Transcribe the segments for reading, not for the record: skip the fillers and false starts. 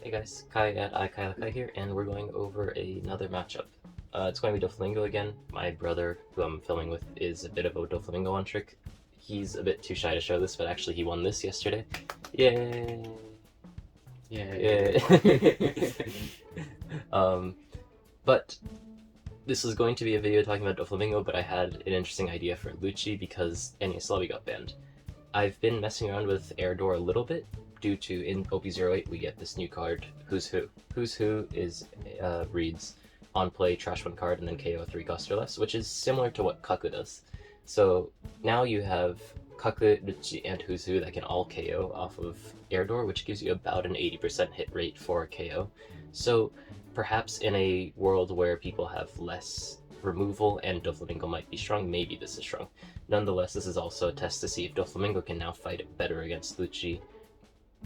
Hey guys, Kai at iKailaKai here, and we're going over another matchup. It's going to be Doflamingo again. My brother, who I'm filming with, is a bit of a Doflamingo on trick. He's a bit too shy to show this, but actually he won this yesterday. Yay! Yeah. But this was going to be a video talking about Doflamingo, but I had an interesting idea for Lucci because Enies Lobby got banned. I've been messing around with Air Door a little bit, due to in OP08 we get this new card, Who's Who. Who's Who is reads on play, trash one card, and then KO 3 cost or less, which is similar to what Kaku does. So now you have Kaku, Lucci, and Who's Who that can all KO off of Air Door, which gives you about an 80% hit rate for KO. So perhaps in a world where people have less removal and Doflamingo might be strong, maybe this is strong. Nonetheless, this is also a test to see if Doflamingo can now fight better against Lucci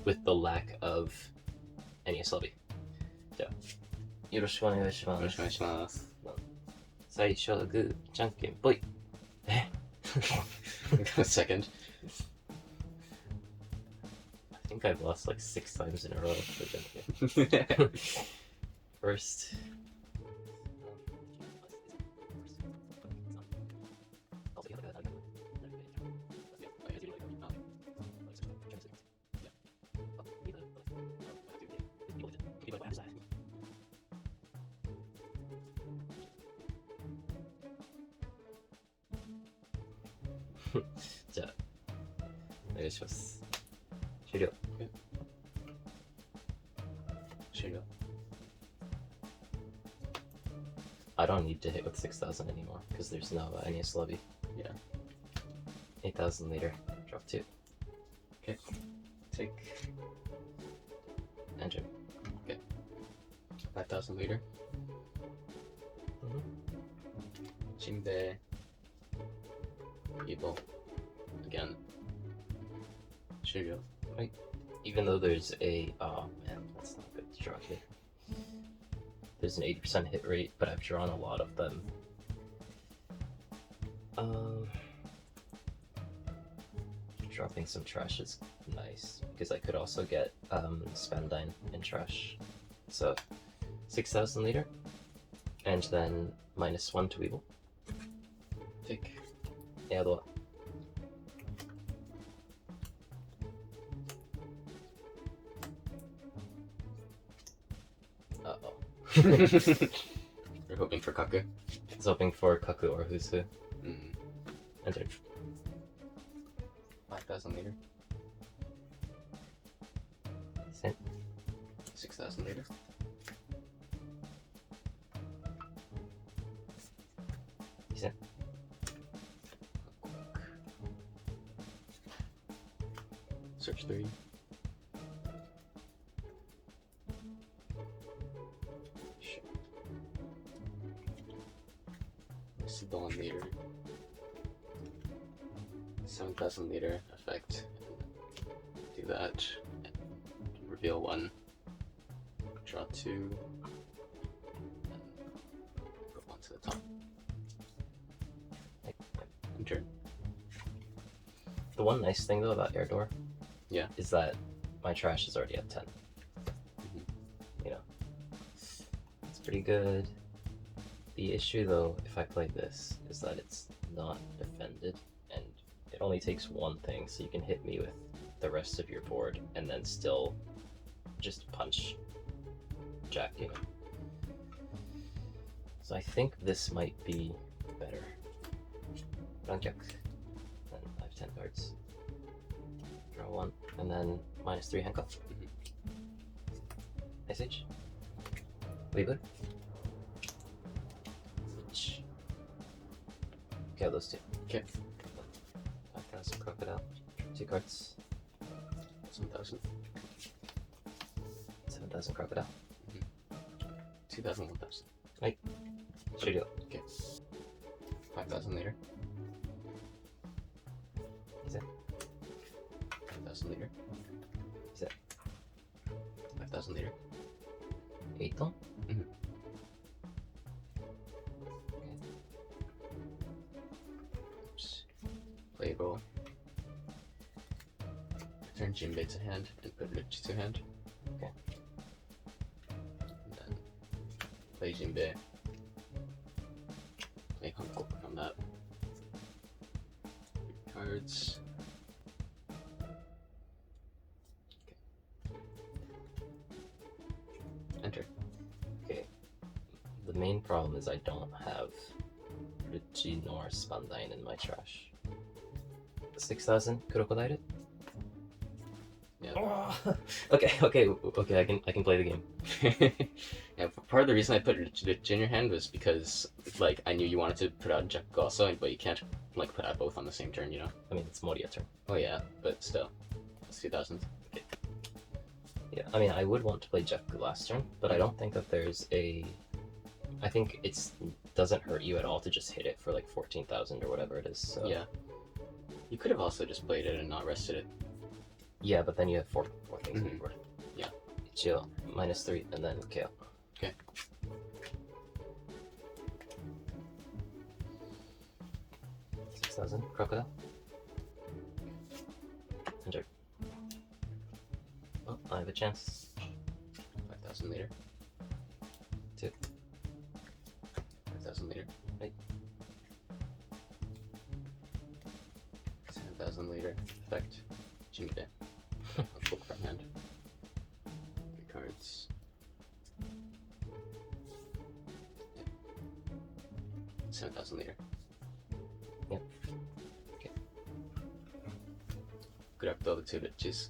with the lack of Enies Lobby. じゃあ、よろしくお願いします。よろしくお願いします。最初はグー、じゃんけんぽい。え A second. I think I've lost like 6 times in a row forじゃんけん. First.じゃあ、お願いします。終了。終了. I don't need to hit with 6,000 anymore because there's no Enies Lobby. Yeah. 8,000 later. Drop 2. Okay. Take. Enter. Okay. 5,000 liter. Chimbe. Evil. Again. Shiryo. Right. Even though there's a... Oh man, that's not good to draw here. There's an 80% hit rate, but I've drawn a lot of them. Dropping some trash is nice, because I could also get Spandine in trash. So, 6,000 liter, and then -1 to evil. Take. 宿は Uh-oh. You're hoping for Kaku. I was hoping for Kaku or Who's Who. Enter. 5,000 liter. Sent. 6,000 liter. Sent. Search 3. Shit. Dawn liter. 7,000 liter effect. Do that. Reveal 1. Draw 2. And put 1 to the top. Enter. The one nice thing though about Air Door, Yeah, is that my trash is already at 10. You know, it's pretty good. The issue though, if I play this, is that it's not defended, and it only takes one thing, so you can hit me with the rest of your board, and then still just punch Jack, you know. So I think this might be better. Run Jack. Then I have 10 cards. Draw 1, and then -3 handcuff. SH. Weaver. Okay, those 2. okay. 5,000 crocodile. 2 cards. 7,000. 7,000 crocodile. 2,000, 1,000. Should do. Okay. 5,000 liter. Is it? 5,000 liter. Is it? 5,000 liter. 8 ton? Play a roll. Return Jinbei to hand and put Lucci to hand. Okay. Play Jinbei. Play Hankoku from that. Cards. Enter. Okay. The main problem is I don't have Lucci nor Spandain in my trash. 6,000 crocodile? Yeah. Okay, I can play the game. Yeah, part of the reason I put Lucci in your hand was because, like, I knew you wanted to put out Jack also, but you can't, like, put out both on the same turn, you know? I mean, it's Moria turn. Oh yeah, but still. It's 2,000. Yeah, I mean, I would want to play Jeff last turn, but I don't think that there's a... I think it's doesn't hurt you at all to just hit it for like 14,000 or whatever it is, so... Yeah. You could have also just played it and not rested it. Yeah, but then you have four things on the Mhm. board. Yeah. Ichio, -3, and then KO. Okay. $6,000, crocodile. Enter. Oh, I have a chance. 5,000 later. 2. 5,000 later. Right. 7,000 later. Effect. Jinbei. Book from hand. Good cards. Yeah. 7,000 later. Yep. Okay. Good up to all the 2 bitches.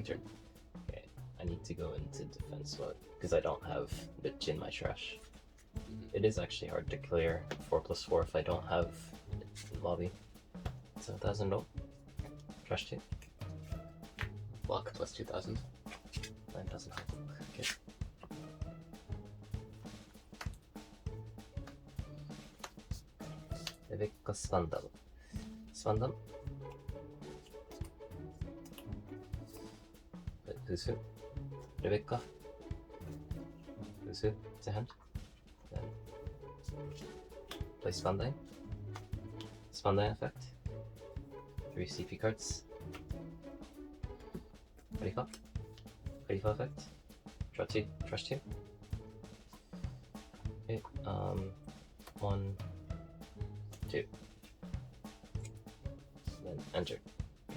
Turn. Okay, I need to go into defense mode because I don't have Lucci in my trash. It is actually hard to clear 4+4 if I don't have lobby. 7,000 roll. Trash 2. Block plus 2,000. 9,000 Okay. Rebecca Spandam. Spandam? Who's who? Rebecca? Who's who? It's a hand. Then play Spandain. Spandain effect. 3 CP cards. Khalifa. Khalifa effect. Draw 2. Trash 2. Okay, 1, 2. Then enter. Do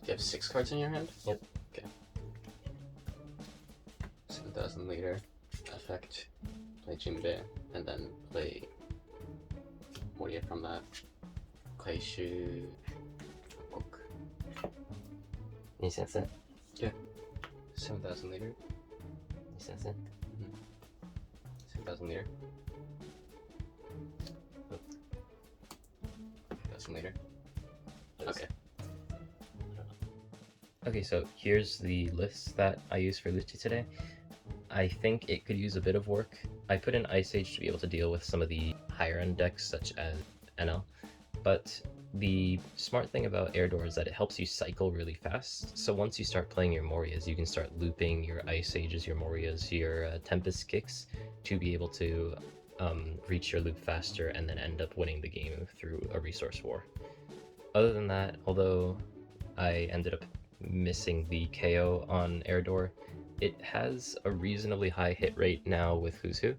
you have 6 cards in your hand? Yep. Okay. 7,000 later. Effect. Play Jinbei. And then play Moria from that. Kaishu. Hankoku. 2戦線 7,000 later. 2戦線 7,000 later. 7,000 later. Okay. Okay, so here's the list that I used for Lucci today. I think it could use a bit of work. I put in Ice Age to be able to deal with some of the higher end decks such as NL, but the smart thing about Air Door is that it helps you cycle really fast. So once you start playing your Morias, you can start looping your Ice Ages, your Morias, your Tempest Kicks to be able to reach your loop faster and then end up winning the game through a resource war. Other than that, although I ended up missing the KO on Air Door, it has a reasonably high hit rate now with Who's Who,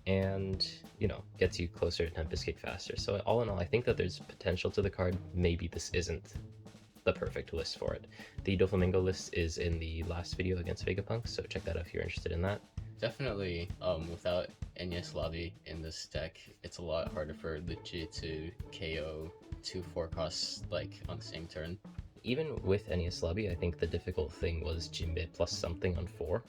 and, you know, gets you closer to Tempest Kick faster. So all in all, I think that there's potential to the card. Maybe this isn't the perfect list for it. The Doflamingo list is in the last video against Vegapunk, so check that out if you're interested in that. Definitely, without Enies Lobby in this deck, it's a lot harder for Lucci to KO 2/4 costs, like, on the same turn. Even with Enies Lobby, I think the difficult thing was Jinbei plus something on 4.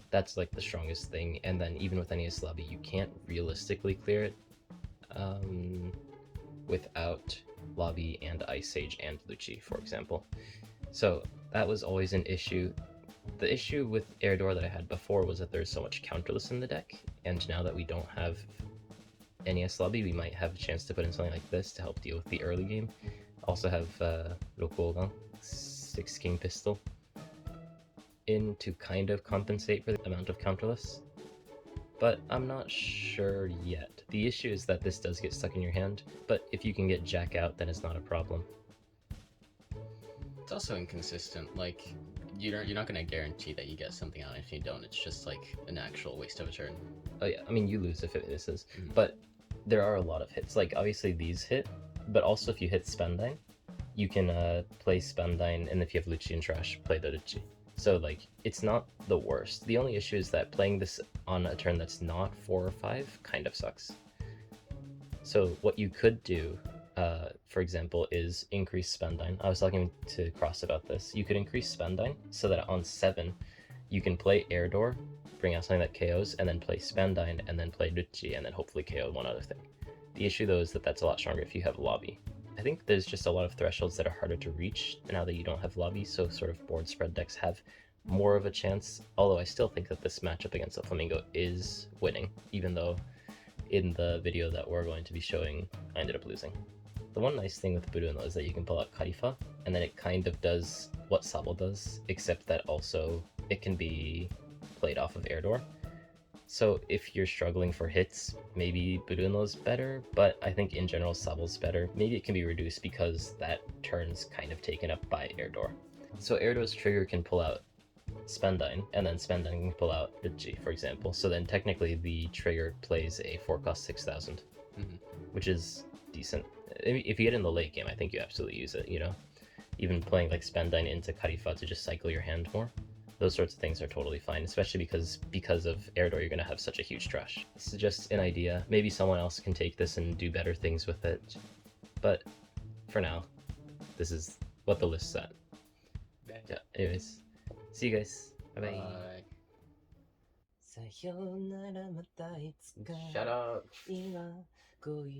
That's like the strongest thing, and then even with Enies Lobby, you can't realistically clear it without Lobby and Ice Age and Lucci, for example. So that was always an issue. The issue with Air Door that I had before was that there's so much counterless in the deck, and now that we don't have Enies Lobby, we might have a chance to put in something like this to help deal with the early game. Also have Rokuogan, 6 King Pistol, in to kind of compensate for the amount of counterless, but I'm not sure yet. The issue is that this does get stuck in your hand, but if you can get Jack out, then it's not a problem. It's also inconsistent, like, you're not gonna guarantee that you get something out. If you don't, it's just like an actual waste of a turn. Oh yeah, I mean you lose if it misses, Mhm. but there are a lot of hits. Like obviously these hit, but also if you hit Spendine, you can play Spendine, and if you have Lucci and Trash, play the Lucci. So like it's not the worst. The only issue is that playing this on a turn that's not 4 or 5 kind of sucks. So what you could do, for example, is increase Spendine. I was talking to Cross about this. You could increase Spendine so that on 7 you can play Air Door, bring out something that KOs, and then play Spendine, and then play Lucci, and then hopefully KO one other thing. The issue though is that that's a lot stronger if you have Lobby. I think there's just a lot of thresholds that are harder to reach now that you don't have Lobby, so sort of board spread decks have more of a chance, although I still think that this matchup against Doflamingo is winning, even though in the video that we're going to be showing, I ended up losing. The one nice thing with Buruno is that you can pull out Karifa, and then it kind of does what Sabo does, except that also it can be played off of Air Door. So if you're struggling for hits, maybe Buruno's better, but I think in general Sabo's better. Maybe it can be reduced because that turn's kind of taken up by Air Door. So Air Door's trigger can pull out Spendine, and then Spendine can pull out Lucci, for example. So then technically the trigger plays a 4-cost 6,000, which is decent. If you get in the late game, I think you absolutely use it, you know? Even playing like Spendine into Karifa to just cycle your hand more. Those sorts of things are totally fine, especially because of Air Door, you're going to have such a huge trash. This is just an idea. Maybe someone else can take this and do better things with it. But for now, this is what the list's at. Yeah, anyways. See you guys. Bye-bye. Bye. さよならまたいつか Shut up. 今恋